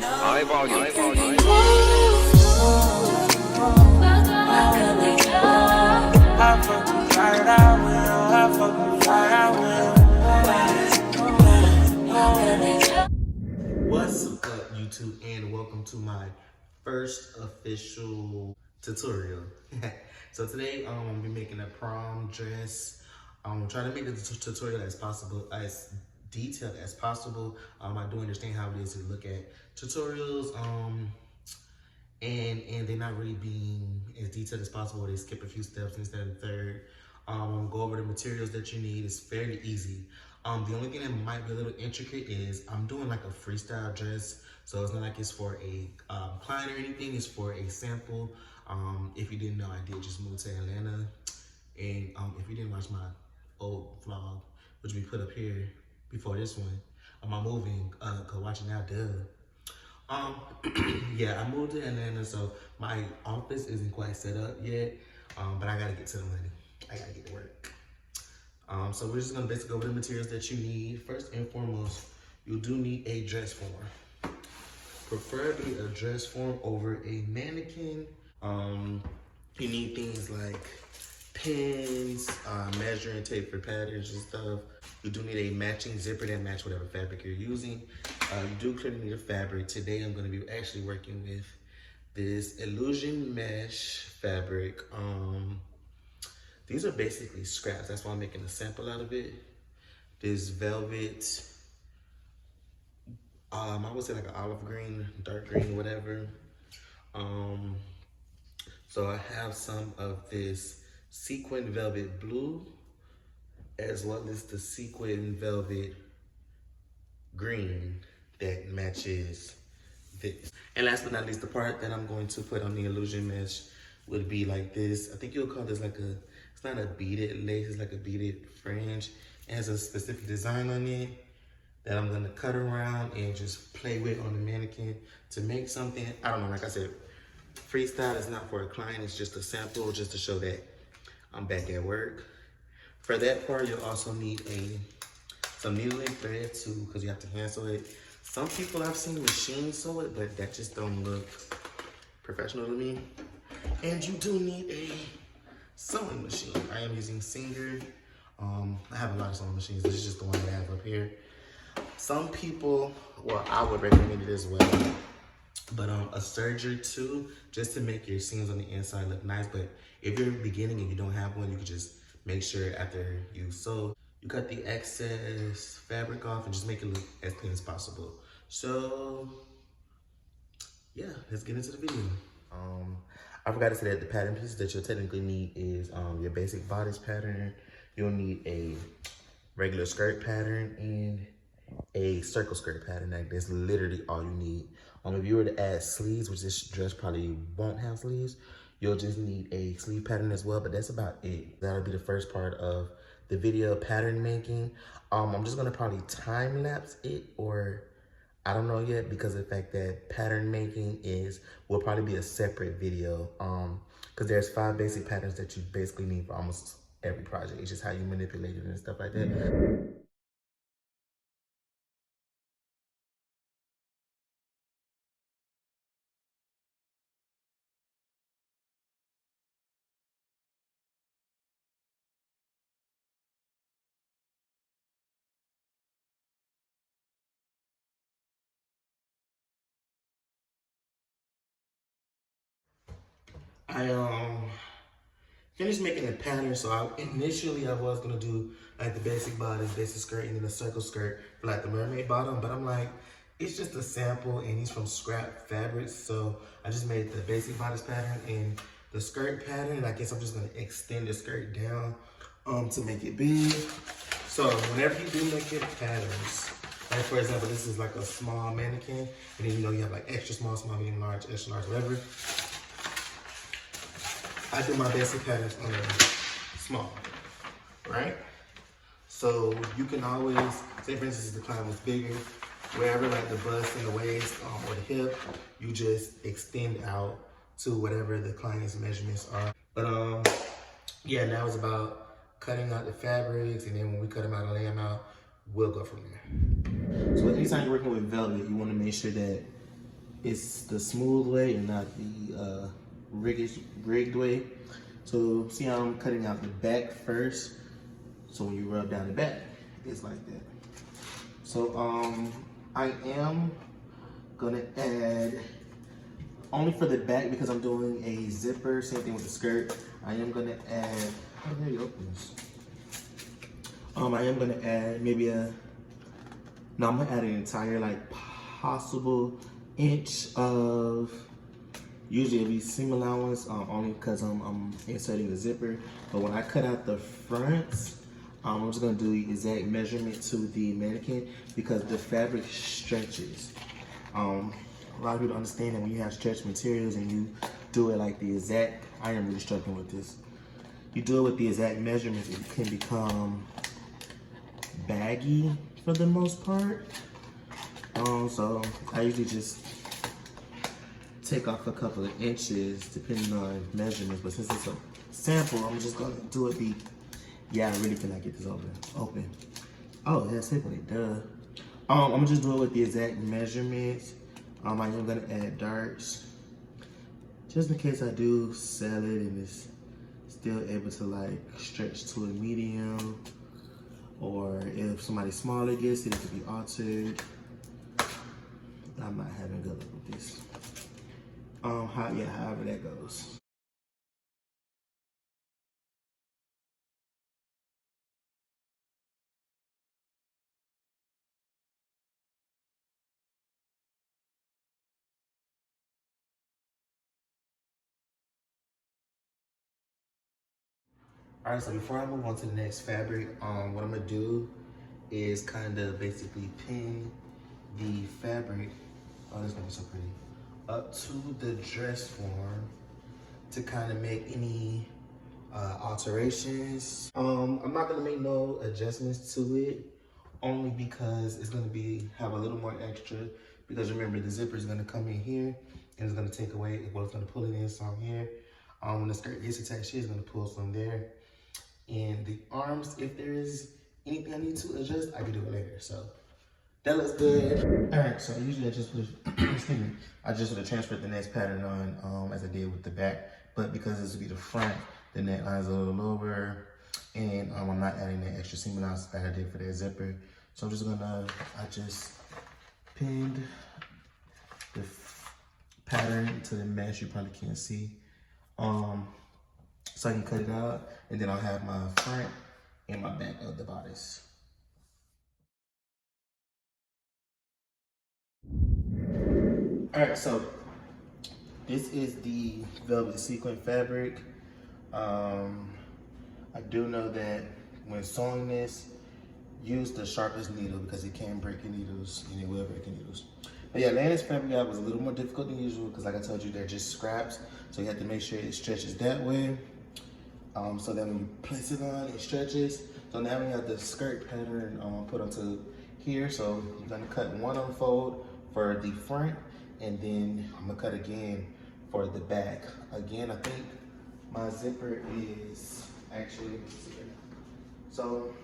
High volume. High volume. What's up, YouTube, and welcome to my first official tutorial. So today I'm gonna be making a prom dress. I'm trying to make the tutorial as detailed as possible. I do understand how it is to look at tutorials, and they're not really being as detailed as possible. They skip a few steps instead of the third. Go over the materials that you need. It's fairly easy. The only thing that might be a little intricate is I'm doing like a freestyle dress. So it's not like it's for a client or anything. It's for a sample. If you didn't know, I did just move to Atlanta. And if you didn't watch my old vlog, which we put up here before this one, my moving, go watch it now, duh. Yeah, I moved to Atlanta, so my office isn't quite set up yet, but I gotta get to the money. I gotta get to work. So we're just gonna basically go over the materials that you need. First and foremost, you do need a dress form. Preferably a dress form over a mannequin. You need things like pins, measuring tape for patterns and stuff. You do need a matching zipper that match whatever fabric you're using. You do clearly need a fabric. Today I'm gonna be actually working with this illusion mesh fabric. These are basically scraps. That's why I'm making a sample out of it. This velvet, I would say like an olive green, dark green, whatever. So I have some of this sequin velvet blue, as well as the sequin velvet green that matches this. And last but not least, the part that I'm going to put on the illusion mesh would be like this. I think you'll call this like a, it's not a beaded lace, it's like a beaded fringe. It has a specific design on it that I'm gonna cut around and just play with on the mannequin to make something. I don't know, like I said, freestyle is not for a client, it's just a sample just to show that I'm back at work. For that part, you'll also need some needle and thread too, because you have to hand sew it. Some people I've seen machine sew it, but that just don't look professional to me. And you do need a sewing machine. I am using Singer. I have a lot of sewing machines. This is just the one that I have up here. Some people, well, I would recommend it as well. But a serger too, just to make your seams on the inside look nice. But if you're beginning and you don't have one, you can just make sure after you sew, you cut the excess fabric off and just make it look as clean as possible. So yeah, let's get into the video. I forgot to say that the pattern pieces that you'll technically need is your basic bodice pattern. You'll need a regular skirt pattern and a circle skirt pattern. Like that's literally all you need. If you were to add sleeves, which this dress probably won't have sleeves, you'll just need a sleeve pattern as well, but that's about it. That'll be the first part of the video, pattern making. I'm just gonna probably time lapse it, or I don't know yet, because of the fact that pattern making will probably be a separate video. Because there's 5 basic patterns that you basically need for almost every project. It's just how you manipulate it and stuff like that. I finished making the pattern, so initially I was gonna do like the basic bodice, basic skirt, and then a circle skirt for like the mermaid bottom, but I'm like, it's just a sample and he's from scrap fabrics, so I just made the basic bodice pattern and the skirt pattern, and I guess I'm just gonna extend the skirt down to make it big. So whenever you do make your patterns, like for example, this is like a small mannequin, and then you have like extra small, small, medium, large, extra large, whatever. I do my basic patterns on small, right? So you can always, say for instance, the client was bigger, wherever like the bust and the waist or the hip, you just extend out to whatever the client's measurements are. But yeah, now it's about cutting out the fabrics, and then when we cut them out and lay them out, we'll go from there. So anytime you're working with velvet, you want to make sure that it's the smooth way and not the rigged way. So see how I'm cutting out the back first. So when you rub down the back, it's like that. So I am gonna add, only for the back because I'm doing a zipper, same thing with the skirt. I am gonna add, oh there you opens. I am gonna add maybe I'm gonna add an entire like possible inch of, usually it'll be seam allowance, only because I'm inserting the zipper. But when I cut out the fronts, I'm just gonna do the exact measurement to the mannequin because the fabric stretches. A lot of people understand that when you have stretch materials and you do it like the exact, I am really struggling with this. You do it with the exact measurements, it can become baggy for the most part. So I usually just take off a couple of inches depending on measurements, but since it's a sample, I'm just gonna do it yeah, I really cannot get this open. Oh, that's it, but it does. I'm gonna just do it with the exact measurements. I am gonna add darts, just in case I do sell it and it's still able to like stretch to a medium, or if somebody smaller gets it, it could be altered. I'm not having good luck with this. However that goes. All right, so before I move on to the next fabric, what I'm gonna do is kind of basically pin the fabric, oh, this is gonna be so pretty, up to the dress form to kind of make any alterations. I'm not gonna make no adjustments to it, only because it's gonna have a little more extra, because remember the zipper is gonna come in here and it's gonna take away, well, it's gonna pull it in some here. When the skirt gets attached here, it's gonna pull some there. And the arms, if there is anything I need to adjust, I can do it later. So that looks good. All right, so usually I just would have transferred the next pattern on as I did with the back, but because this would be the front, the neckline's a little lower, and I'm not adding that extra seam allowance that I did for that zipper. So I'm just gonna, I just pinned the pattern to the mesh, you probably can't see. So I can cut it out, and then I'll have my front and my back of the bodice. All right, so this is the velvet sequin fabric. I do know that when sewing this, use the sharpest needle because it can break your needles and it will break your needles. But yeah, laying this fabric out was a little more difficult than usual because like I told you, they're just scraps. So you have to make sure it stretches that way. So that when you place it on, it stretches. So now we have the skirt pattern put onto here. So you're gonna cut one unfold for the front, and then I'm gonna cut again for the back. Again, I think my zipper is actually, so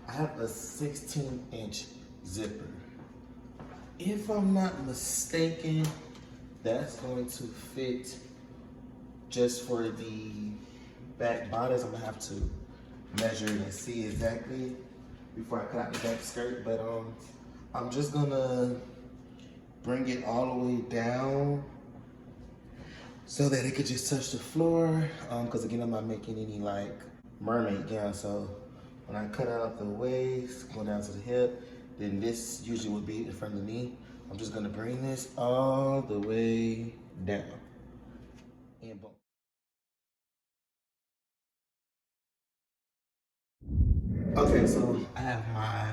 I have a 16-inch zipper. If I'm not mistaken, that's going to fit just for the back bodice. I'm gonna have to measure and see exactly before I cut out the back skirt, but I'm just gonna bring it all the way down so that it could just touch the floor, because again, I'm not making any like mermaid gown. So when I cut out the waist, go down to the hip, then this usually would be in front of the knee. I'm just gonna bring this all the way down. And boom. Okay, so I have my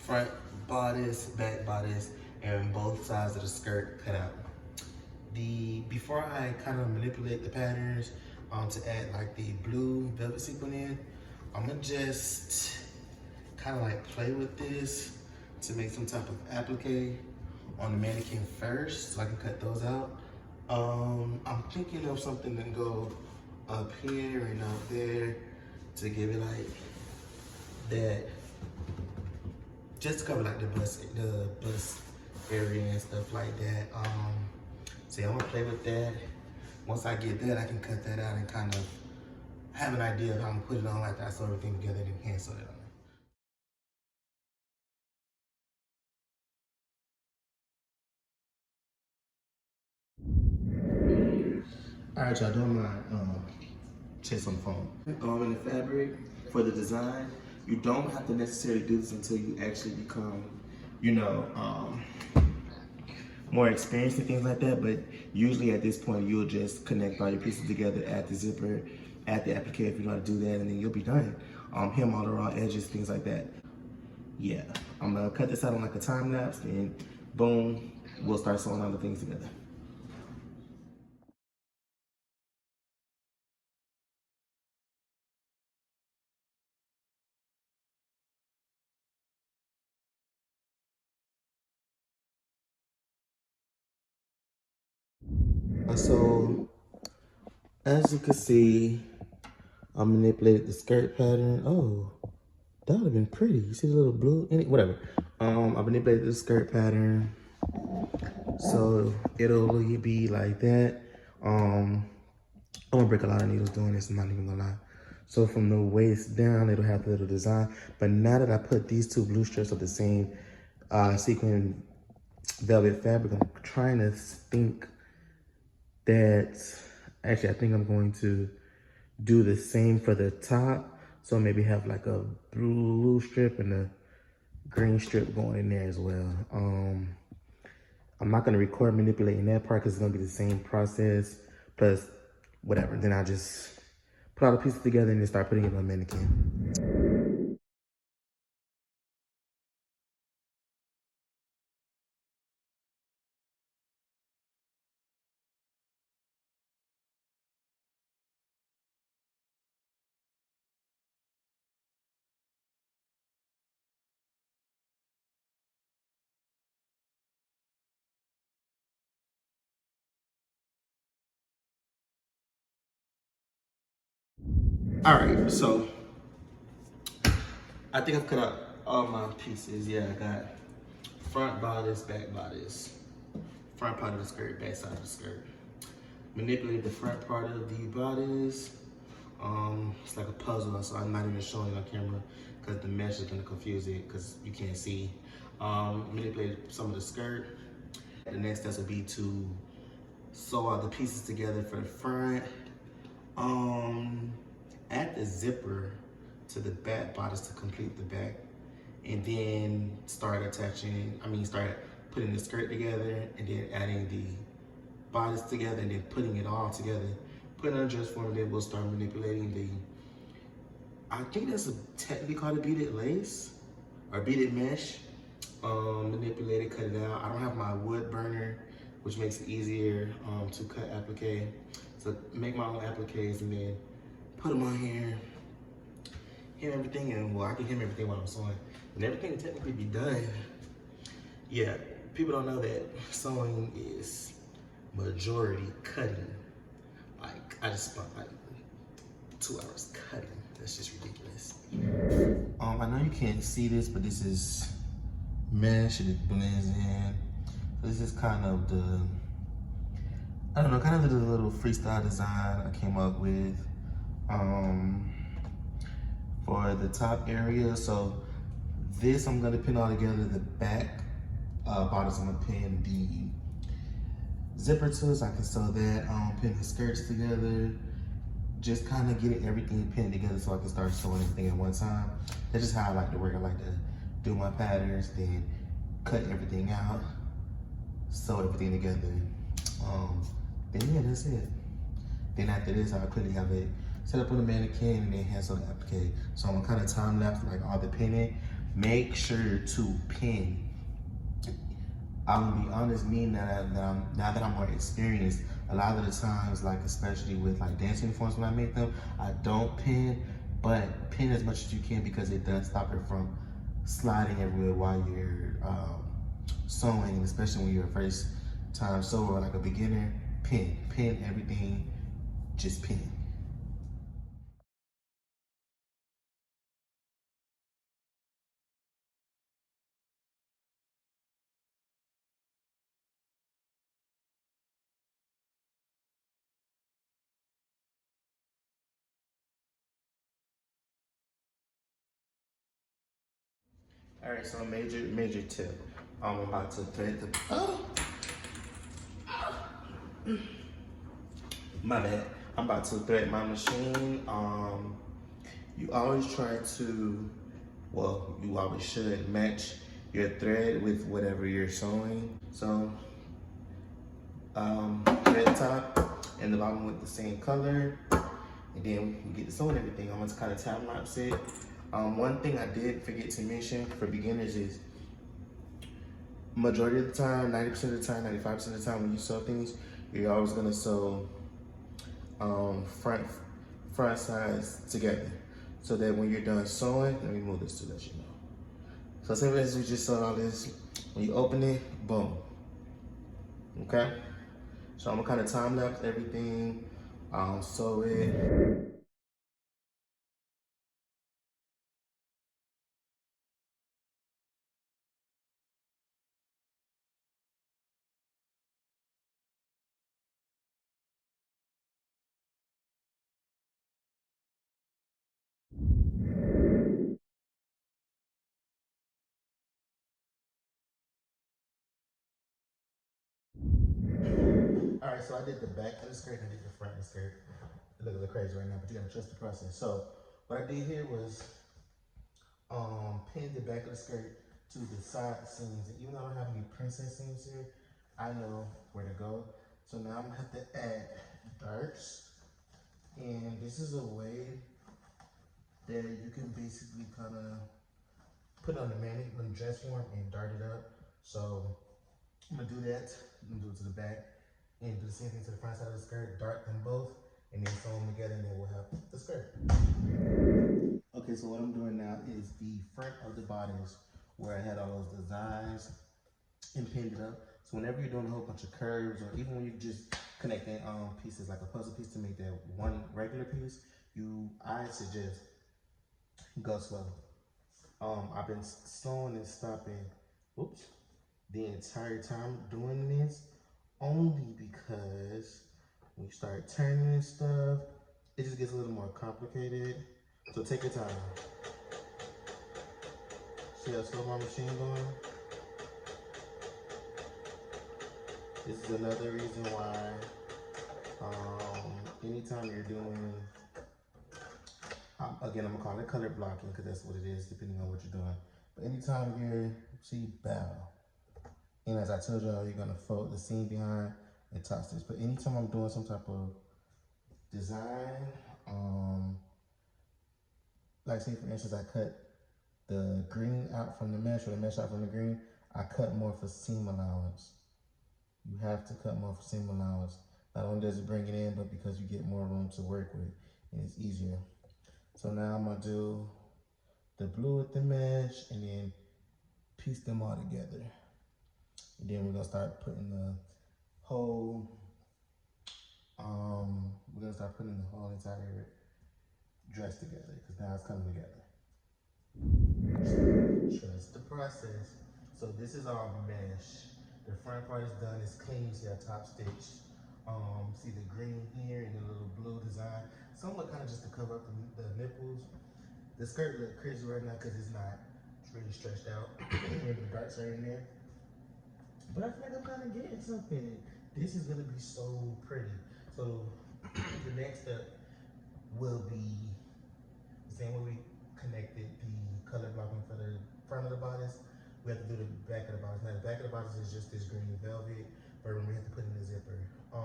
front bodice, back bodice, and both sides of the skirt cut out. Before I kind of manipulate the patterns to add like the blue velvet sequin in, I'm gonna just kind of like play with this to make some type of applique on the mannequin first, so I can cut those out. I'm thinking of something to go up here and up there to give it like that, just to cover like the bust area and stuff like that. So yeah, I'm gonna play with that. Once I get that, I can cut that out and kind of have an idea of how I'm gonna put it on after I sew everything together and hand sew it on. All right, y'all, doing my chest on the phone. In the fabric for the design, you don't have to necessarily do this until you actually become, you know, more experienced and things like that. But usually at this point, you'll just connect all your pieces together, add the zipper, add the applique if you know how to do that, and then you'll be done. Hem all around edges, things like that. Yeah, I'm gonna cut this out on like a time lapse, and boom, we'll start sewing all the things together. So, as you can see, I manipulated the skirt pattern. Oh, that would have been pretty. You see the little blue in it? Whatever. I manipulated the skirt pattern. So it'll be like that. I'm gonna break a lot of needles doing this, I'm not even gonna lie. So from the waist down, it'll have the little design. But now that I put these two blue strips of the same sequin velvet fabric, I'm trying to think that, actually I think I'm going to do the same for the top. So maybe have like a blue strip and a green strip going in there as well. I'm not gonna record manipulating that part because it's gonna be the same process, plus whatever. Then I just put all the pieces together and then start putting it on a mannequin. All right, so I think I've cut out all my pieces. Yeah, I got front bodice, back bodice, front part of the skirt, back side of the skirt. Manipulate the front part of the bodice. It's like a puzzle, so I'm not even showing it on camera because the mesh is gonna confuse it because you can't see. Manipulate some of the skirt. The next step would be to sew all the pieces together for the front. Add the zipper to the back bodice to complete the back, and then start putting the skirt together, and then adding the bodice together, and then putting it all together. Put it on dress form, and then we'll start manipulating the, I think that's technically called a beaded lace or beaded mesh. Manipulate it, cut it out. I don't have my wood burner, which makes it easier to cut applique. So make my own appliques and then put them on here, hem everything, and well, I can hem everything while I'm sewing, and everything will technically be done. Yeah, people don't know that sewing is majority cutting. Like, I just spent like 2 hours cutting. That's just ridiculous. I know you can't see this, but this is mesh, it blends in. So this is kind of the, I don't know, kind of the little freestyle design I came up with for the top area. So this, I'm gonna pin all together. The back bodice, I'm gonna pin the zipper to, so I can sew that. Pin the skirts together. Just kind of getting everything pinned together so I can start sewing everything at one time. That's just how I like to work. I like to do my patterns, then cut everything out, sew everything together. Then yeah, that's it. Then after this, I'll clearly have it set up on the mannequin and then hand sew the applique. So I'm gonna kind of time lapse like all the pinning. Make sure to pin. I'm gonna be honest, me now that I'm more experienced, a lot of the times, like especially with like dance uniforms when I make them, I don't pin, but pin as much as you can because it does stop it from sliding everywhere while you're sewing, and especially when you're a first time sewer, like a beginner. Pin everything, just pin. All right, so major tip. I'm about to thread the, my bad. I'm about to thread my machine. You always try to, well, you always should match your thread with whatever you're sewing. So, thread top and the bottom with the same color. And then we get to sewing everything. I'm gonna kind of time lapse it. One thing I did forget to mention for beginners is majority of the time, 90% of the time, 95% of the time when you sew things, you're always gonna sew front sides together. So that when you're done sewing, let me move this to let you know. So say for instance, we just sewed all this, when you open it, boom. Okay? So I'm gonna kind of time lapse everything, sew it. All right, so I did the back of the skirt and I did the front of the skirt. It looks a little crazy right now, but you gotta trust the process. So what I did here was pin the back of the skirt to the side seams. And even though I don't have any princess seams here, I know where to go. So now I'm gonna have to add darts. And this is a way that you can basically kind of put on the mannequin when the dress form and dart it up. So I'm gonna do that. I'm gonna do it to the back and do the same thing to the front side of the skirt, dart them both, and then sew them together, and then we'll have the skirt. Okay, so what I'm doing now is the front of the bodice where I had all those designs and pinned it up. So whenever you're doing a whole bunch of curves, or even when you're just connecting pieces like a puzzle piece to make that one regular piece, I suggest go slow. I've been sewing and stopping, oops, the entire time doing this, only because when you start turning and stuff, it just gets a little more complicated. So take your time. See how slow my machine going? This is another reason why anytime you're doing, again, I'm gonna call it color blocking because that's what it is depending on what you're doing. But anytime you're, see, bow. And as I told y'all, you're gonna fold the seam behind and top stitch. But anytime I'm doing some type of design, like say for instance, I cut the green out from the mesh or the mesh out from the green, I cut more for seam allowance. You have to cut more for seam allowance. Not only does it bring it in, but because you get more room to work with and it's easier. So now I'm gonna do the blue with the mesh and then piece them all together. And then we're gonna start putting the whole, we're gonna start putting the whole entire dress together because now it's coming together. Trust the process. So this is our mesh. The front part is done, it's clean, you see our top stitch. See the green here and the little blue design. Somewhat kind of just to cover up the nipples. The skirt looks crazy right now because it's not really stretched out. Maybe the darts are in there. But I feel like I'm kind of getting something. This is gonna be so pretty. So the next step will be the same way we connected the color blocking for the front of the bodice. We have to do the back of the bodice. Now the back of the bodice is just this green velvet, but we have to put in the zipper. I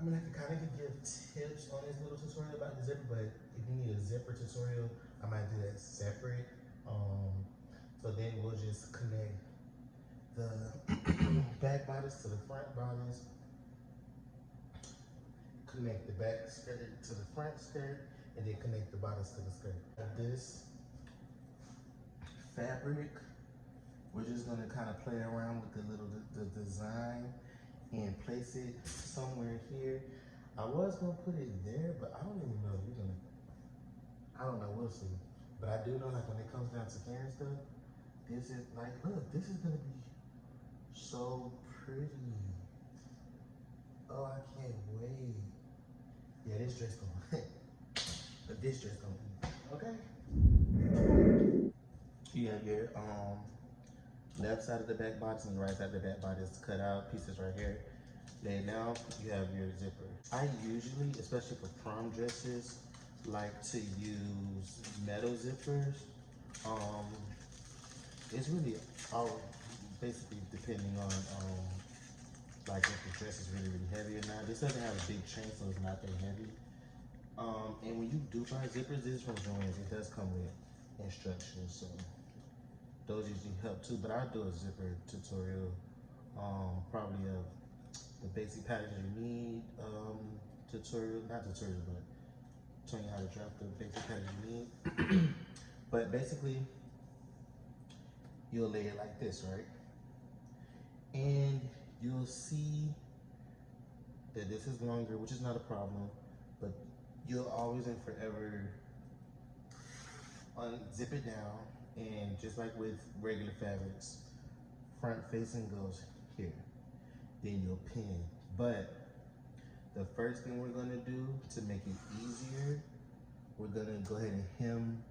mean, I can kind of give tips on this little tutorial about the zipper, but if you need a zipper tutorial, I might do that separate. So then we'll just connect the back bodice to the front bodice, connect the back skirt to the front skirt, and then connect the bodice to the skirt. This fabric, we're just gonna kind of play around with the design and place it somewhere here. I was gonna put it there, but I don't even know if we're gonna, I don't know, we'll see. But I do know like when it comes down to carrying stuff, this is like, look, this is gonna be so pretty. Oh, I can't wait. Yeah, this dress gonna, but this dress gonna be, okay? you have your left side of the back bodice and the right side of the back bodice cut out pieces right here. Then now you have your zipper. I usually, especially for prom dresses, like to use metal zippers. Um, it's really all basically depending on like if the dress is really heavy or not. This doesn't have a big chain, so it's not that heavy. And when you do buy zippers, this is from Joann's. It does come with instructions, so those usually help too. But I'll do a zipper tutorial, probably of the basic patterns you need, tutorial, not tutorial, but showing you how to draft the basic patterns you need. But basically, you'll lay it like this, right? And you'll see that this is longer, which is not a problem, but you'll always and forever unzip it down, and just like with regular fabrics, front facing goes here. Then you'll pin. But the first thing we're gonna do to make it easier, we're gonna go ahead and hem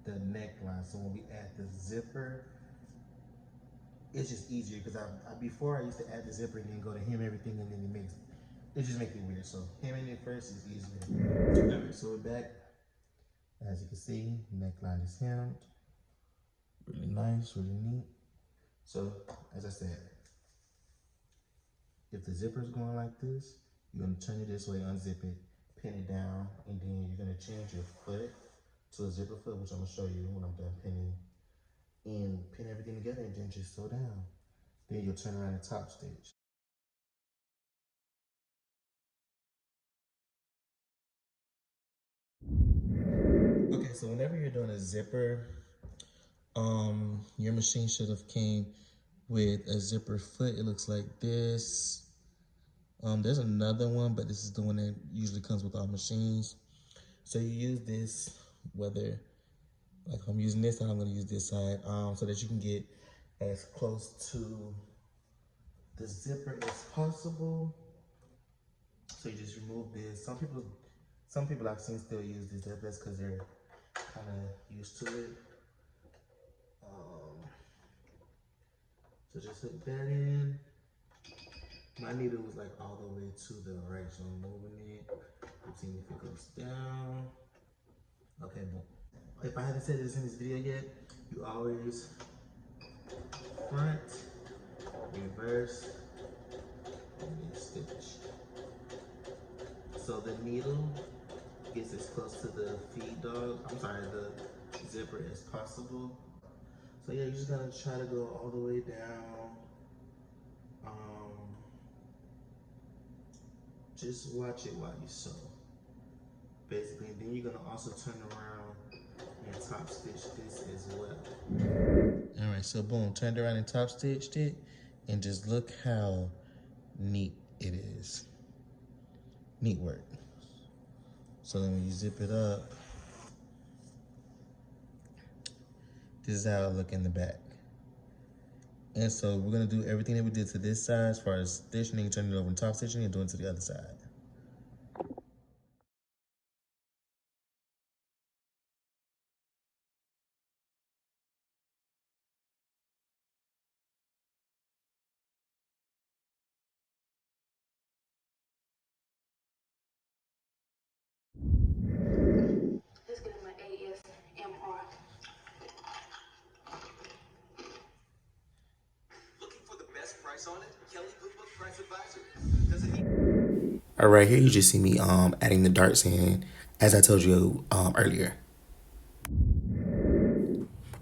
the neckline. So when we add the zipper, it's just easier because before I used to add the zipper and then go to hem everything, and then it just makes it weird. So hemming it first is easier. All right, so we're back. As you can see, neckline is hemmed. Really nice, really neat. So as I said, if the zipper is going like this, you're gonna turn it this way, unzip it, pin it down, and then you're gonna change your foot to a zipper foot, which I'm gonna show you when I'm done pinning. And pin everything together and then just sew down. Then you'll turn around and top stitch. Okay, so whenever you're doing a zipper, your machine should have came with a zipper foot. It looks like this. There's another one, but this is the one that usually comes with all machines. So you use this, whether, like I'm using this side, I'm gonna use this side, so that you can get as close to the zipper as possible. So you just remove this. Some people I've seen still use this. That's because they're kind of used to it. So just hook that in. My needle was like all the way to the right, so I'm moving it. I'm seeing if it goes down. Okay, boom. If I haven't said this in this video yet, you always front, reverse, and then stitch. So the needle gets as close to the the zipper as possible. So yeah, you're just gonna try to go all the way down. Just watch it while you sew. Basically, and then you're gonna also turn around and top stitch this as well. All right, so boom, turned around and top stitched it, and just look how neat it is. Neat work. So then when you zip it up, this is how it look in the back. And so we're gonna do everything that we did to this side as far as stitching, turning it over and top stitching, and doing it to the other side. Let's get my ASMR. Looking for the best price on it? Kelly Blue Book Price Advisor. Does it need? All right, here you just see me adding the darts in, as I told you earlier.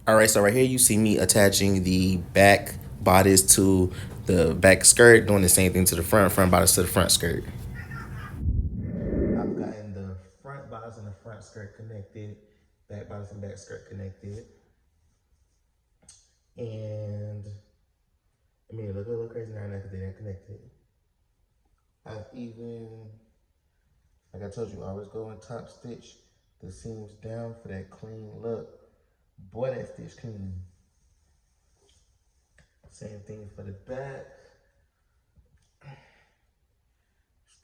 All right, so right here you see me attaching the back bodice to the back skirt, doing the same thing to the front bodice to the front skirt. I've gotten the front bodice and the front skirt connected, back bodice and back skirt connected. And I mean, it look a little crazy now because they didn't connect it. I've even, like I told you, I always go and top stitch the seams down for that clean look. Boy, that stitch clean. Same thing for the back.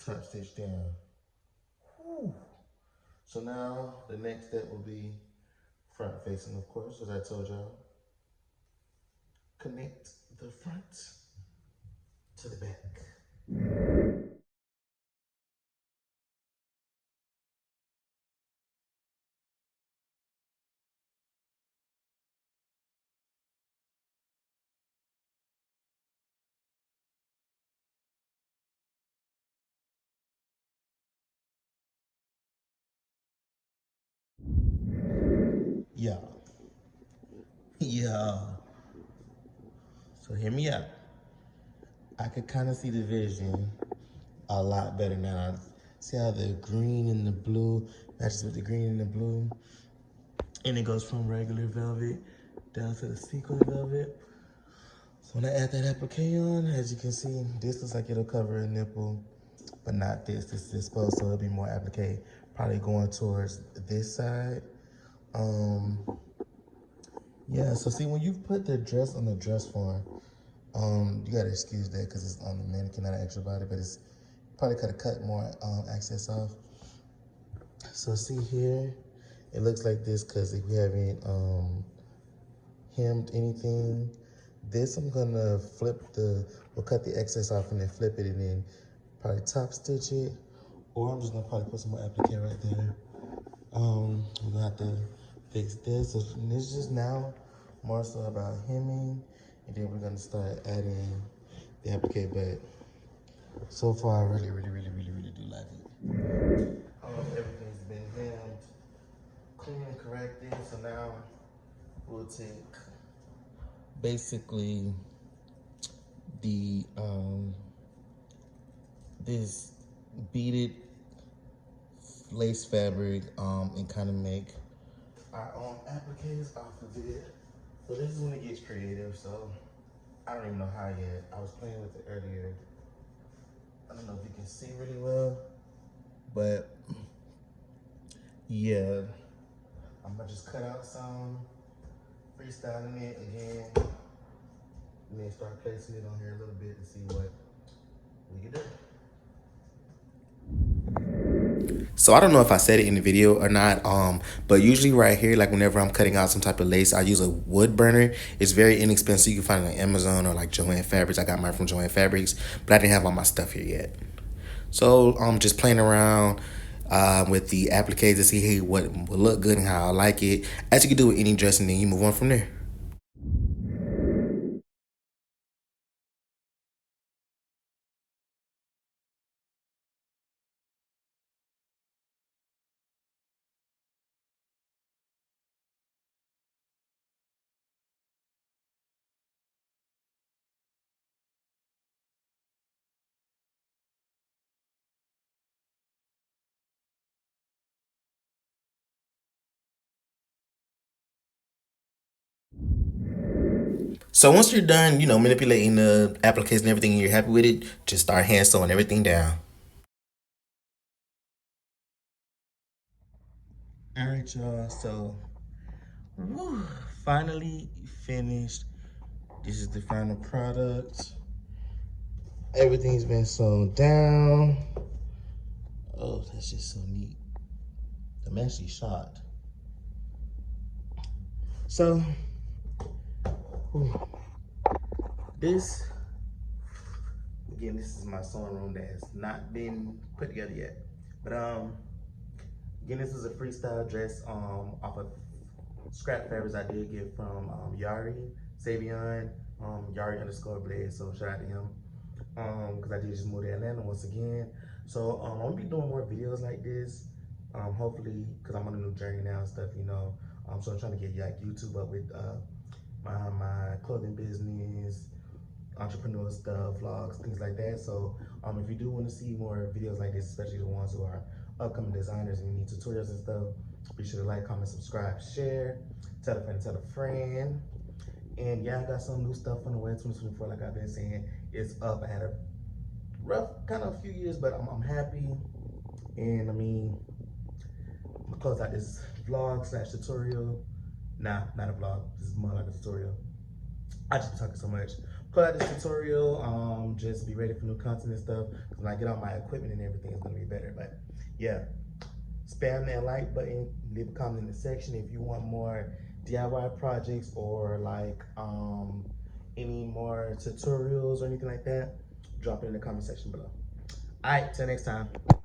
Top stitch down. Whew. So now the next step will be front facing, of course, as I told y'all. connect the front to the back. Yeah. Yeah. So hear me out. I could kind of see the vision a lot better now. See how the green and the blue matches with the green and the blue? And it goes from regular velvet down to the sequin velvet. So when I add that applique on, as you can see, this looks like it'll cover a nipple, but not this. This is exposed, so it'll be more applique, probably going towards this side. Um, yeah, so see, when you put the dress on the dress form, you gotta excuse that because it's on the mannequin, not an actual body, but it's probably could have cut more excess off. So see here, it looks like this because if we haven't hemmed anything, this I'm gonna we'll cut the excess off and then flip it and then probably top stitch it, or I'm just gonna probably put some more applique right there. We're gonna have to fix this. So this is just now more so about hemming, and then we're gonna start adding the applique. But so far, I really do like it. Everything's been hemmed, clean and corrected. So now we'll take basically the this beaded lace fabric and kind of make our own appliques off of it. So this is when it gets creative. So I don't even know how yet. I was playing with it earlier. I don't know if you can see really well, but yeah, I'm gonna just cut out some, freestyling it again, and then start placing it on here a little bit to see what we can do. So I don't know if I said it in the video or not, but usually right here, like whenever I'm cutting out some type of lace, I use a wood burner. It's very inexpensive. You can find it on Amazon or like Joann Fabrics. I got mine from Joann Fabrics, but I didn't have all my stuff here yet. So I'm just playing around with the appliques to see hey, what will look good and how I like it. As you can do with any dress, and then you move on from there. So once you're done, manipulating the appliques and everything, and you're happy with it, just start hand sewing everything down. All right, y'all. So, whew, finally finished. This is the final product. Everything's been sewn down. Oh, that's just so neat. I'm actually shocked. So, whew, this again, this is my sewing room that has not been put together yet. But again, this is a freestyle dress off of scrap fabrics I did get from Yari, Savion, Yari underscore Blade. So shout out to him. Because I did just move to Atlanta once again. So I'm gonna be doing more videos like this. Hopefully, because I'm on a new journey now and stuff. So I'm trying to get like YouTube up with my clothing business, entrepreneur stuff, vlogs, things like that. So if you do want to see more videos like this, especially the ones who are upcoming designers and you need tutorials and stuff, be sure to like, comment, subscribe, share, tell a friend, tell a friend. And yeah, I got some new stuff on the way. 2024, like I've been saying, it's up. I had a rough kind of few years, but I'm happy. And I mean, I'm gonna close out this vlog slash tutorial. Nah, not a vlog. This is more like a tutorial. I just be talking so much. Close out this tutorial. Just be ready for new content and stuff. Cause when I get all my equipment and everything, it's gonna be better. But yeah, spam that like button. Leave a comment in the section if you want more DIY projects or like any more tutorials or anything like that, drop it in the comment section below. All right, till next time.